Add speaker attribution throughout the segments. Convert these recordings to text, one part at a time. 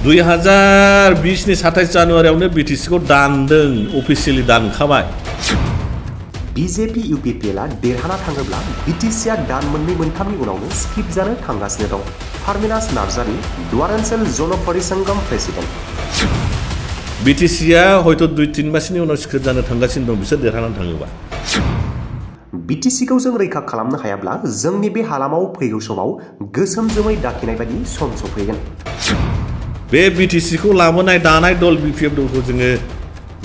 Speaker 1: 2020 नि 27 जानुवारियावनो BTC खौ दानदों अफिसियेलि दानखाबाय
Speaker 2: BJP UPPL देरहाना थाङोब्ला BTC दान मोननै मोनथामनि उनावनो स्किप जानो थांगासिनो दं Parminas नार्जारी Duaranchal जन Parisangam प्रेसिडेंट
Speaker 1: BTC हयथ' 2-3 मासनि उनाव स्किप जानो थांगासिनो दं बिसोर देरहाना थाङोबा
Speaker 2: BTC खौ जों रैखा खालामनो हायाब्ला जोंनि बे हालामाव फैगौ समाव गोसोम जोमै दाखिनाय बायदि सम सफैगोन
Speaker 1: बे BTC खौ लाबोनाय दानाय दल BPF दलखौ जोङो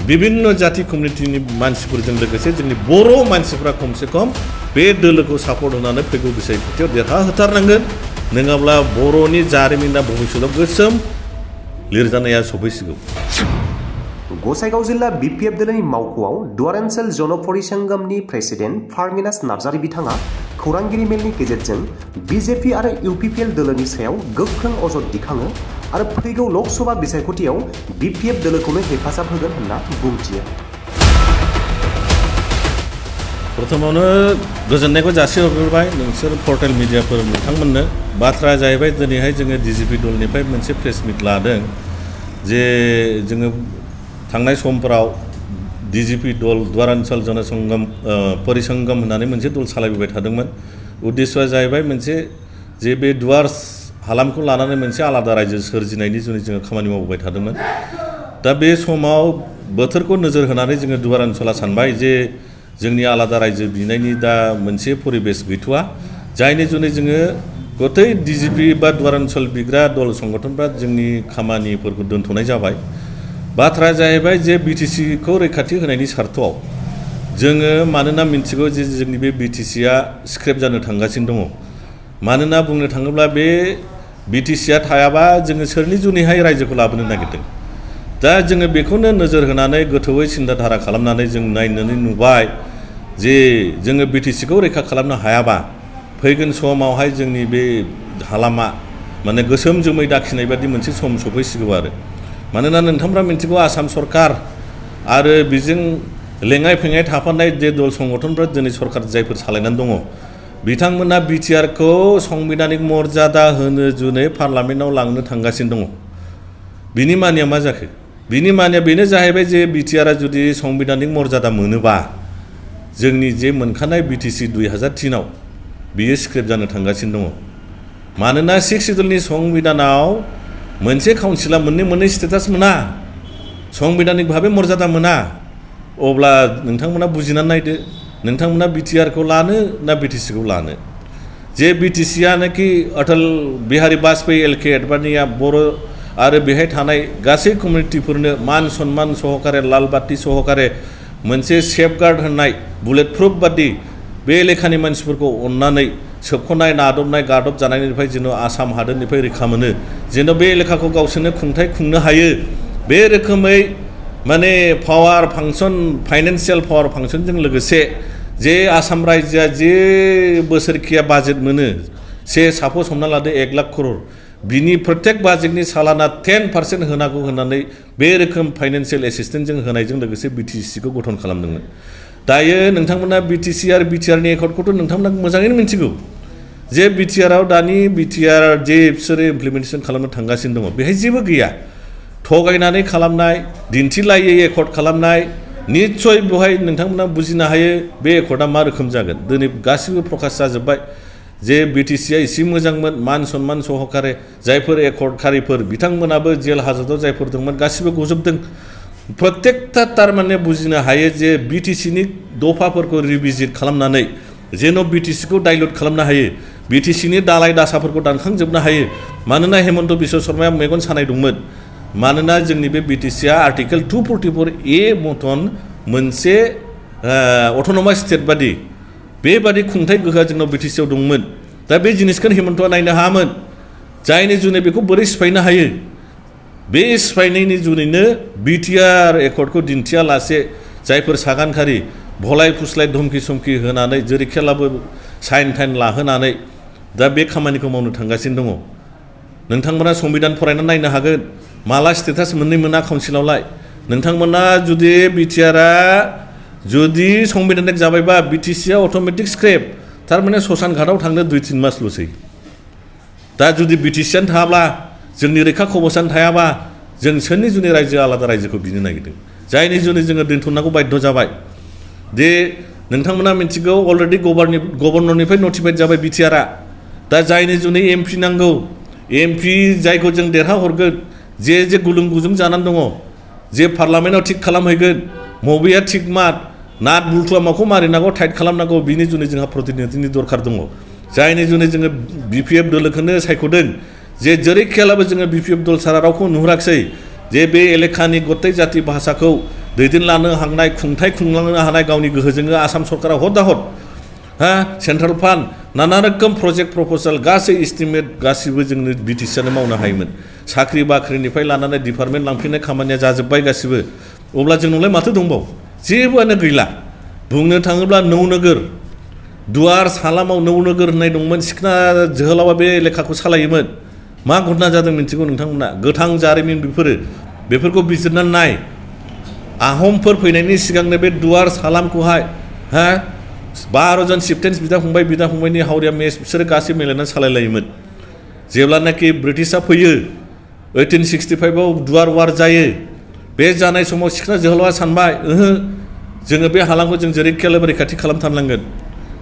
Speaker 1: विभिन्न जाति कम्युनिटिनि मानसिफोरजों लोगोसे जोंनि बर' मानसिफोरा खमसे खम बे दोलोखौ सापर्ट होनानै फैगौ बिसायख'थियाव देरहाहोथारनांगोन नङाब्ला बर'नि जारिमिना भबिष्यतआव गोसोम लिरजानाया सफैसिगौ
Speaker 2: गसाइगाव जिल्ला BPF दोलोनि मावख'आव Duaranchal जन Parisangam प्रेसिडेंट Parminas नार्जारी बिथाङा खौरांगिरि मेलनि गेजेरजों BJP आरो UPPL दोलोनि सायाव गोख्रों अजद दिखाङो आरो फैगौ लकसभा बिसायख'थियाव BPF दोलोखौनो हेफाजाब होगोन होनना बुंथियो
Speaker 1: प्रथमावनो गोजोननायखौ जासिहरबाय नोंसोर पर्टेल मिडियाफोर नोंथांमोननो बाथ्राया जाहैबाय दिनैहाय जोङो DGP दलनिफ्राय मोनसे प्रेस मिट लादों जे जोङो थांनाय समफोराव DGP दल Duaranchal जनसंगम परिसंगम होननानै मोनसे दल सालायबोबाय थादोंमोन उद्देश्यआ जाहैबाय मोनसे जे बे दुवार्स हालामखौ लानानै मोनसे आलादा रायजो सोरजिनायनि जुनै जोङो खामानि मावबोबाय थादोंमोन दा बे समाव बोथोरखौ नोजोर होनानै जोङो Duaranchal सानबाय जे जोंनि आलादा रायजो बिनायनि दा मोनसे परिबेस गैथ'आ जायनि जुनै जोङो गतै DGP बा Duaranchal बिग्रा दल संगठनफ्रा जोंनि खामानिफोरखौ दोनथ'नाय जाबाय बाथ्राया जाहैबाय जे BTC खौ रैखाथि होनायनि सार्थआव जोङो मानोना मिन्थिगौ जे जोंनि बे BTC स्क्रेप जानो थांगासिनो दङ मानोना बुंनो थाङोब्ला बे BTC थायाबा जोङो सोरनि जुनैहाय रायजोखौ लाबोनो नागिरदों दा जोङो बेखौनो नोजोर होनानै गोथौयै सिन्ताधारा खालामनानै जों नायनानै नुबाय जे जोङो BTC खौ रैखा खालामनो हायाबा फैगोन समावहाय जोंनि बे हालामा माने गोसोम जोमै दाखिनाय बादि मोनसे सम सफैसिगौ आरो मानोना नोंथांमोना मिन्थिगौ आसाम सरकार आरो बेजों लेङाइ फेङाइ थाफानाय जे दल संगठनफ्रा दिनै सरकार जायफोर सालायनानै दङ बिथांमोना BTR खौ संबिधानिक मर्यादा होनो जुनै पार्लामेन्टआव लांनो थांगासिनो दङ बिनि मानिया मा जाखो बिनि मानिया बेनो जाहैबाय जे BTR जुदि संबिधानिक मर्यादा मोनोबा जोंनि जे मोनखानाय BTC 2003 आव बियो स्क्रेप जानो थांगासिनो दङ मानोना 6 सिडुलनि संबिधानाव मोनसे काउन्सिला मोननै स्टेटास मोना संबिधानिक भाबे मर्यादा मोना अब्ला नोंथांमोना बुजिनानै नायदो नोंथांमोना BTR खौ लानो ना BTC खौ लानो जे BTC नाखि अटल बिहारी वाजपेयी LK एडभानिया बर' आरो बेहाय थानाय गासै कमिउनिटिफोरनो मान सन्मान सहकारे लाल बाती सहकारे मोनसे सेफगार्ड होनाय बुलेट प्रुफ बादि बे लेखानि मानसिफोरखौ अननानै सोबख'नाय नादबनाय गादब जानायनिफ्राय जेन' आसाम हादोरनिफ्राय रैखा मोनो जेन' बे लेखाखौ गावसोरनो खुंथाय खुंनो हायो बे रोखोमै माने पावार फांसन फाइनान्सियेल पावार फांसनजों लोगोसे जे आसाम रायजोआ जे बोसोरखिया बाजेट मोनो से सापस हमना लादो 1 लाख करोड़ बिनि प्रत्येक बाजेटनि सालाना 10% होनांगौ होननानै बे रोखोम फाइनान्सियेल एसिस्टेन्टजों होनायजों लोगोसे BTC खौ गठन खालामदोंमोन दायो नोंथांमोना BTC आरो BTR नि एकर्डखौथ' नोंथांमोना मोजाङैनो मिन्थिगौ जे BTR आव दानि BTR जे बिसोरो इमप्लिमेन्टेसन खालामनो थांगासिनो दङ बेहाय जेबो गैया थगायनानै खालामनाय दिन्थिलायै एकर्ड खालामनाय निश्चय बेवहाय नोंथांमोना बुजिनो हायो बे एकर्डआ मा रोखोम जागोन दिनै गासिबो प्रकाश जाजोब्बाय जे BTC एसे मोजांमोन मान सन्मान सहकारे जायफोर एकर्डखारिफोर बिथांमोनाबो जेल हाजतआव जायफोर दंमोन गासिबो गजोबदों प्रत्येकता तारमाने बुजिनो हायो जे BTC नि दफाफोरखौ रिभिजिट खालामनानै जेन' BTC खौ डाइल्युट खालामनो हायो BTC नि दालाय दासाफोरखौ दानखांजोबनो हायो मानोना हेमन्त बिश्व शर्माया मेगन सानाय दंमोन मानोना जोंनि बे BTC आर्टिकेल 244A मतन मोनसे अट'नमास स्टेट बादि बेबादि खुंथाय गोहोआ जोंनाव BTC आव दंमोन दा बे जिनिसखौ हेमन्तआ नायनो हायामोन जायनि जुनै बेखौ बोरै सिफायनो हायो बे सिफायनायनि जुनैनो BTR एकर्डखौ दिन्थियालासे जायफोर सागानखारि भलाय फुस्लाय धमकि समखि होनानै जेरैखेलाबो साइन टाइन लाहोनानै दा बे खामानिखौ मावनो थांगासिनो दङ नोंथांमोना संबिधान फरायना नायनो हागोन माला स्टेटास मोननै मोना काउन्सिलावलाय नोंथांमोना जुदि BTR जुदि संबिधानिक जाबायबा BTC अटोमेटिक स्क्रेप थारमाने ससान घाटाव थांनो 2-3 मासल'सै दा जुदि BTC थाब्ला जोंनि रैखा खबरसान थायाबा जों सोरनि जुनै रायजो आलादा रायजोखौ बिनो नागिरदों जायनि जुनै जोङो दोनथ'नांगौ बाध्य जाबाय दे नोंथांमोना मिथिगौ अलरेडि गभर्नरनिफ्राय नटिफाइड जाबाय बिटिआरआ दा जायनि जुनै एमपि नांगौ एमपि जायखौ जों देरहाहरगोन जे गुलुं गुजुं जानानै दङ जे पार्लामेन्टआव थिग खालामहैगोन मबेया थिग मात नाट बुलथुआ माखौ मारिनांगौ टाइट खालामनांगौ बिनि जुनै जोंहा प्रतिनिधिनि दरखार दङ जायनि जुनै जोङो बिपिएफ दलखौनो सायख'दों जे जेरैखियालाबो जोङो बिपिएफ दल सारा रावखौ नुहुराखिसै जे बे एलेखानि गथाय जाति भाषाखौ दैदेनलांनो हानाय खुंथाय खुंलांनो हानाय गावनि गोहोजोंनो आसाम सरकारा हद हा सेन्ट्रेल फान्ड नाना रोखोम प्रजेक्ट प्रप'जाल गासै एस्टिमेट गासिबो जोंनो बिटिसिआनो मावनो हायोमोन साख्रि बाख्रिनिफ्राय लानानै डिपार्टमेन्ट लांफिननाय खामानिया जाजोब्बाय गासिबो अब्ला जोंनावलाय माथो दंबावो जेबोआनो गैला बुंनो थाङोब्ला नौनोगोर दुवार सालामाव नौनोगोर होननाय दंमोन सिखना जोहोलावा बे एलेखाखौ सालायोमोन मा घटना जादों मिथिगौ नोंथांमोना गोथां जारिमिन बेफोरखौ बिजिरनानै नाय आहमफोर फैनायनि सिगांनो बे दुवार सालामखौहाय हा 12 जन चिफटेन्स बिदा फंबायनि हावरिया मेस बिसोरो गासै मिलायनानै सालायलायोमोन जेब्लानाखि ब्रिटिशआ फैयो 1865 आव दुवार वार जायो बे जानाय समाव सिखना जोहोलावा सानबाय जोङो बे हालामखौ जों जेरैखियालाबो रैखाथि खालामथारनांगोन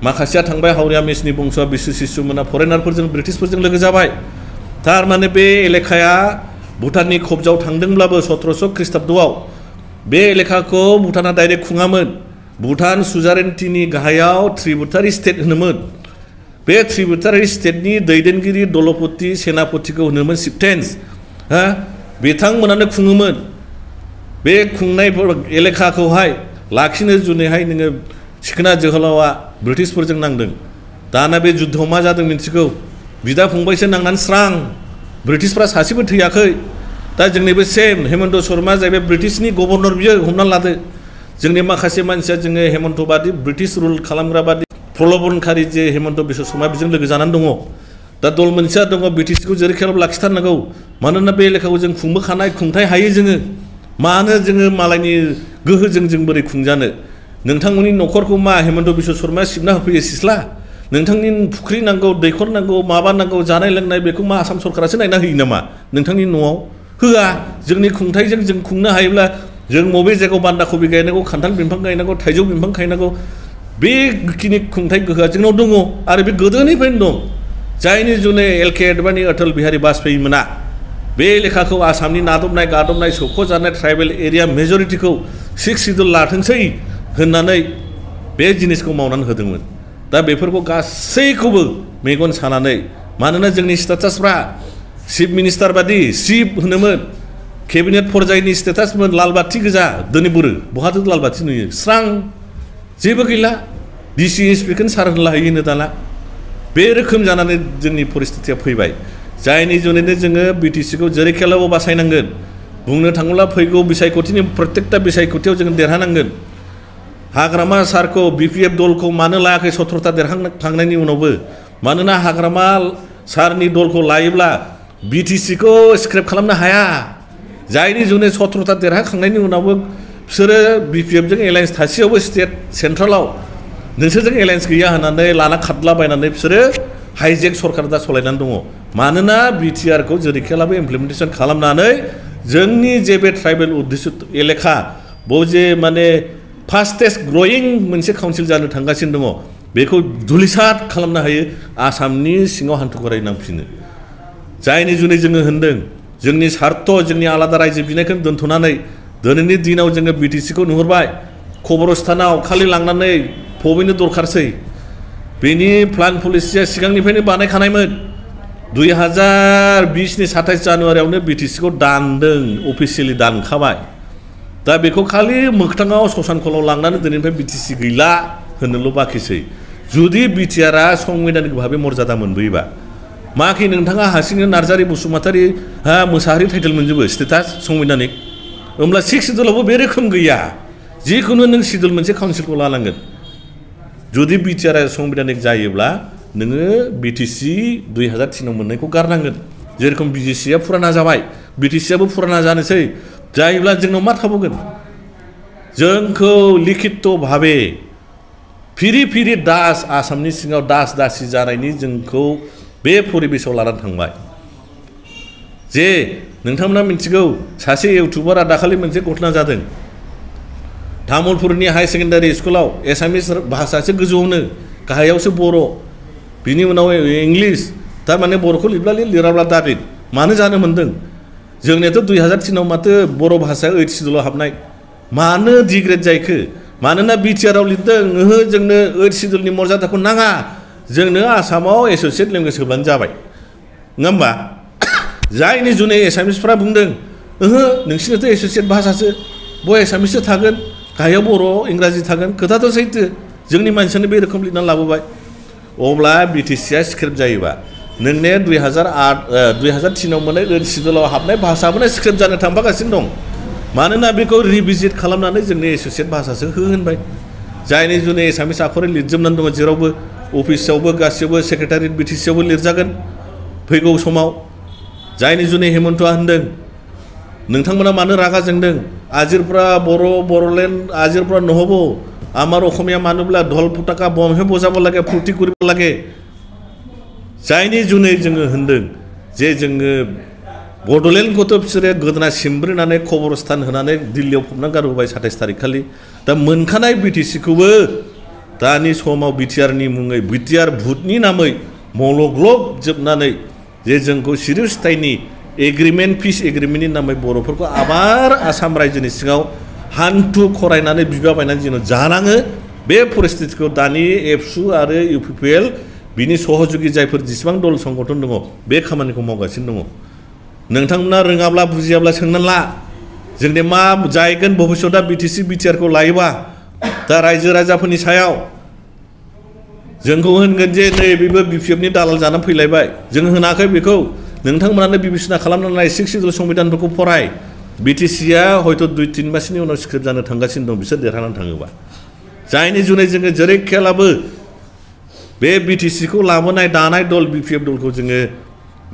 Speaker 1: माखासेया थांबाय हावरिया मेसनि बंस'आ बिसु सिसुमोना फरेनारफोरजों ब्रिटिशफोरजों लोगो जाबाय थारमाने बे एलेखाया भुटाननि खबजाव थांदोंब्लाबो 1700 ख्रीष्टाब्दआव बे एलेखाखौ भुटाना डाइरेक्ट खुङामोन भुटान सुजारेन्टिनि गाहायाव त्रिबुटारि स्टेट होनोमोन बे त्रिबुटारि स्टेटनि दैदेनगिरि दलपति सेनापतिखौ होनोमोन चिफटेन्स हा बिथांमोनानो खुङोमोन बे खुंनाय एलेखाखौहाय लाखिनो जुनैहाय नोङो सिखना जोहोलावा ब्रिटिशफोरजों नांदों दाना बे जुद्धआव मा जादों मिथिगौ बिदा फंबायसो नांनानै स्रां ब्रिटिशफ्रा सासेबो थैयाखै दा जोंनिबो सेम हेमन्त शर्मा जाहैबाय ब्रिटिशनि गभर्नर बियो हमना लादो जोंनि माखासे मानसिया जोङो हेमन्त बादि ब्रिटिश रुल खालामग्रा बादि प्रलबनखारि जे हेमन्त बिश्व शर्मा बिजों लोगो जानानै दङ दा दल मोनसेया दङ बिटिसिखौ जेरैखियाबो लाखिथारनांगौ मानोना बे एलेखाखौ जों खुंबोखानाय खुंथाय हायो जोङो मानो जोङो मालायनि गोहोजों जों बोरै खुंजानो नोंथांमोननि न'खरखौ मा हेमन्त बिश्व शर्माया सिबना होफैयो सिस्ला नोंथांनि फुख्रि नांगौ दैखर नांगौ माबा नांगौ जानाय लोंनाय बेखौ मा आसाम सरकारासो नायना होयो नामा नोंथांनि न'आव होआ जोंनि खुंथायजों जों खुंनो हायोब्ला जों बबे जायगायाव बान्दा कबि गायनांगौ खान्थाल बिफां गायनांगौ थाइजौ बिफां गायनांगौ बेखिनि खुंथाय गोहोआ जोंनाव दङ आरो बे गोदोनिफ्रायनो दं जायनि जुनै एलके एडभानि अटल बिहारी बाजपेयी मोना बे लेखाखौ आसामनि नादबनाय गादबनाय सौख'जानाय ट्राइबेल एरिया मेजरिटिखौ 6 सिडुल लाथोंसै होननानै बे जिनिसखौ मावनानै होदोंमोन दा बेफोरखौ गासैखौबो मेगन सानानै मानोना जोंनि स्टेटासफ्रा चिफ मिनिस्टार बादि चिफ होनोमोन केबिनेट पर्यायनि स्टेटासमोन लाल बाथि गोजा दिनै बुरो बहाथो लाल बाथि नुयो स्रां जेबो गैला डिसि एसपिखौनो सार होनलाहैयोनो दाना बे रोखोम जानानै जोंनि परिस्थितिया फैबाय जायनि जुनैनो जोङो बिटिसिखौ जेरैखियालाबो बासायनांगोन बुंनो थाङोब्ला फैगौ बिसायख'थिनि प्रत्येकता बिसायख'थियाव जोङो देरहानांगोन हाग्रामा सारखौ बिपिएफ दलखौ मानो लायाखै 17ता देरहाखांनायनि उनावबो मानोना हाग्रामा सारनि दलखौ लायोब्ला बिटिसिखौ स्क्रेप खालामनो हाया जायनि जुनै 17ता देरहाखांनायनि उनावबो बिसोरो बिपिएफजों एलायन्स थासेयावबो स्टेट सेन्ट्रेलाव नोंसोरजों एलायन्स गैया होननानै लाना खारलाबायनानै बिसोरो हाइजेक सरकार दा सलायनानै दङ मानोना बिटिआरखौ जेरैखियालाबो इमप्लिमेन्टेसन खालामनानै जोंनि जे बे ट्राइबेल उद्दिसित एलेखा बेयाव जे माने फास्टेस्ट ग्रयिं मोनसे काउन्सिल जानो थांगासिनो दङ बेखौ धुलिसात खालामनो हायो आसामनि सिङाव हान्थु गराय नांफिनो जायनि जुनै जोङो होनदों जोंनि सार्थ जोंनि आलादा रायजो बिनायखौ दोनथ'नानै दिनैनि दिनाव जोङो बिटिसिखौ नुहुरबाय खबरस्थानाव खालि लांनानै फबैनो दरखारसै बेनि प्लान पलिसिया सिगांनिफ्रायनो बानायखानायमोन 2020नि 27 जानुवारियावनो बिटिसिखौ दानदों अफिसियेलि दानखाबाय दा बेखौ खालि मोगथाङाव ससानखलाव लांनानै दिनैनिफ्राय बिटिसि गैला होननोल' बाखिसै जुदि बिटिआरआ संबिधानिक भाबै मर्यादा मोनबोयोबा माखि नोंथाङा हारसिंनो नार्जारी बसुमतारी मोसाहारि टाइटेल मोनजोबो स्टेटास संबिधानिक होमब्ला 6 सिडुलावबो बे रोखोम गैया जिखुनु नों सिडुल मोनसे काउन्सिलखौ लानांगोन जुदि बिटिआरआ संबिधानिक जायोब्ला नोङो बिटिसि 2003आव मोननायखौ गारनांगोन जेरखम बिजिसिआ फुराना जाबाय बिटिसिआबो फुराना जानोसै जायोब्ला जोंनाव मा थाबावगोन जोंखौ लिखित भावे फिरि फिरि दास आसामनि सिङाव दास दासि जानायनि जोंखौ बे परिबेसाव लानानै थांबाय जे नोंथांमोना मिथिगौ सासे इउटुबारा दाखालि मोनसे घटना जादों तामुलपुरनि हाई सेकेन्डारि स्कुलाव एसामिस भाषासो गोजौआवनो गाहायावसो बर' बिनि उनाव इंलिश थारमाने बर'खौ लिराब्ला दाबिद मानो जानो मोन्दों जोंनियाथ' 2003 माथो बर' भाषाया 8 सिडुलाव हाबनाय मानो डिग्रेड जायखो मानोना बिटिआरआव लिरदों ओहो जोंनो 8 सिडुलनि मर्यादाखौ नाङा जोंनो आसामाव एस'सियेट लेंगुवेज होब्लानो जाबाय नङा होमबा जायनि जुनै एसामिसफ्रा बुंदों ओहो नोंसिनाथ' एस'सियेट भाषासो बय एसामिससो थागोन गाहायाव बर' इंराजि थागोन खोथाथ' सैथो जोंनि मानसियानो बे रोखोम लिरनानै लाबोबाय अब्ला बिटिसिआ स्क्रिप्ट जायोबा नोंने 2003 मोननाय 8 सिडुलाव हाबनाय भाषाबोनो स्क्रिप्ट जानो थांफागासिनो दं मानोना बेखौ रिभिजिट खालामनानै जोंनि एस'सियेट भाषासो होनबाय जायनि जुनै एसामिस आखरै लिरजोबनानै दङ जेरावबो अफिसावबो गासैबो सेक्रेटारियेट बिटिसिआवबो लिरजागोन फैगौ समाव जायनि जुनै हेमन्तआ होनदों नोंथांमोना मानो रागा जोंदों आजिरफ्रा बर'लेण्ड आजिरफ्रा নহ'ব আমার অসমীয়া মানুহবিলাক ঢোল ফুটাকা বমহে বজাব লাগে ফূৰ্তি কৰিব লাগে जायनि जुनै जोङो होनदों जे जोङो बड'लेण्डखौथ' बिसोरो गोदोना सिमब्रिनानै खबरस्थान होनानै दिल्लीयाव फबना गारबोबाय 27 तारिख खालि दा मोनखानाय बिटिसिखौबो दानि समाव बिटिआरनि मुङै बिटिआर भुटनि नामै मलग्लब जोबनानै जे जोंखौ सिरिस्थायनि एग्रिमेन्ट पिस एग्रिमेन्टनि नामै बर'फोरखौ आबार आसाम रायजोनि सिङाव हान्थु खरायनानै बिबा बायनानै जेन' जानाङो बे परिस्थितिखौ दानि एबसु आरो UPPL बिनि सहयोगी जायफोर जेसेबां दल संगठन दङ बे खामानिखौ मावगासिनो दङ नोंथांमोना रोङाब्ला बुजियाब्ला सोंनानै ला जोंनि मा जायगोन भबिष्यतआ बिटिसि बिटिआरखौ लायोबा दा रायजो राजाफोरनि सायाव जोंखौ होनगोन जे नै बेबो बिपिएफनि दालाल जानानै फैलायबाय जों होनाखै बेखौ नोंथांमोनानो बिबिसना खालामनानै नाय 6 सिडुल संबिधानफोरखौ फराय बिटिसिआ हयथ' 2-3 मासनि उनाव स्क्रिप्ट जानो थांगासिनो दं बिसोर देरहानानै थाङोबा जायनि जुनै जोङो जेरै खेलाबो बे बिटिसिखौ लाबोनाय दानाय दल बिपिएफ दलखौ जोङो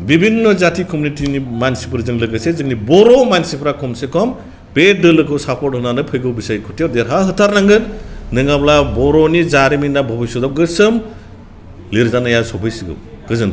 Speaker 1: विभिन्न जाति कमिउनिटिनि मानसिफोरजों लोगोसे जोंनि बर' मानसिफ्रा खमसे खम बे दोलोखौ सापर्ट होनानै फैगौ बिसायख'थियाव देरहाहोथारनांगोन नङाब्ला बर'नि जारिमिना भबिष्यतआव गोसोम लिरजानाया सफैसिगौ गोजोन्थों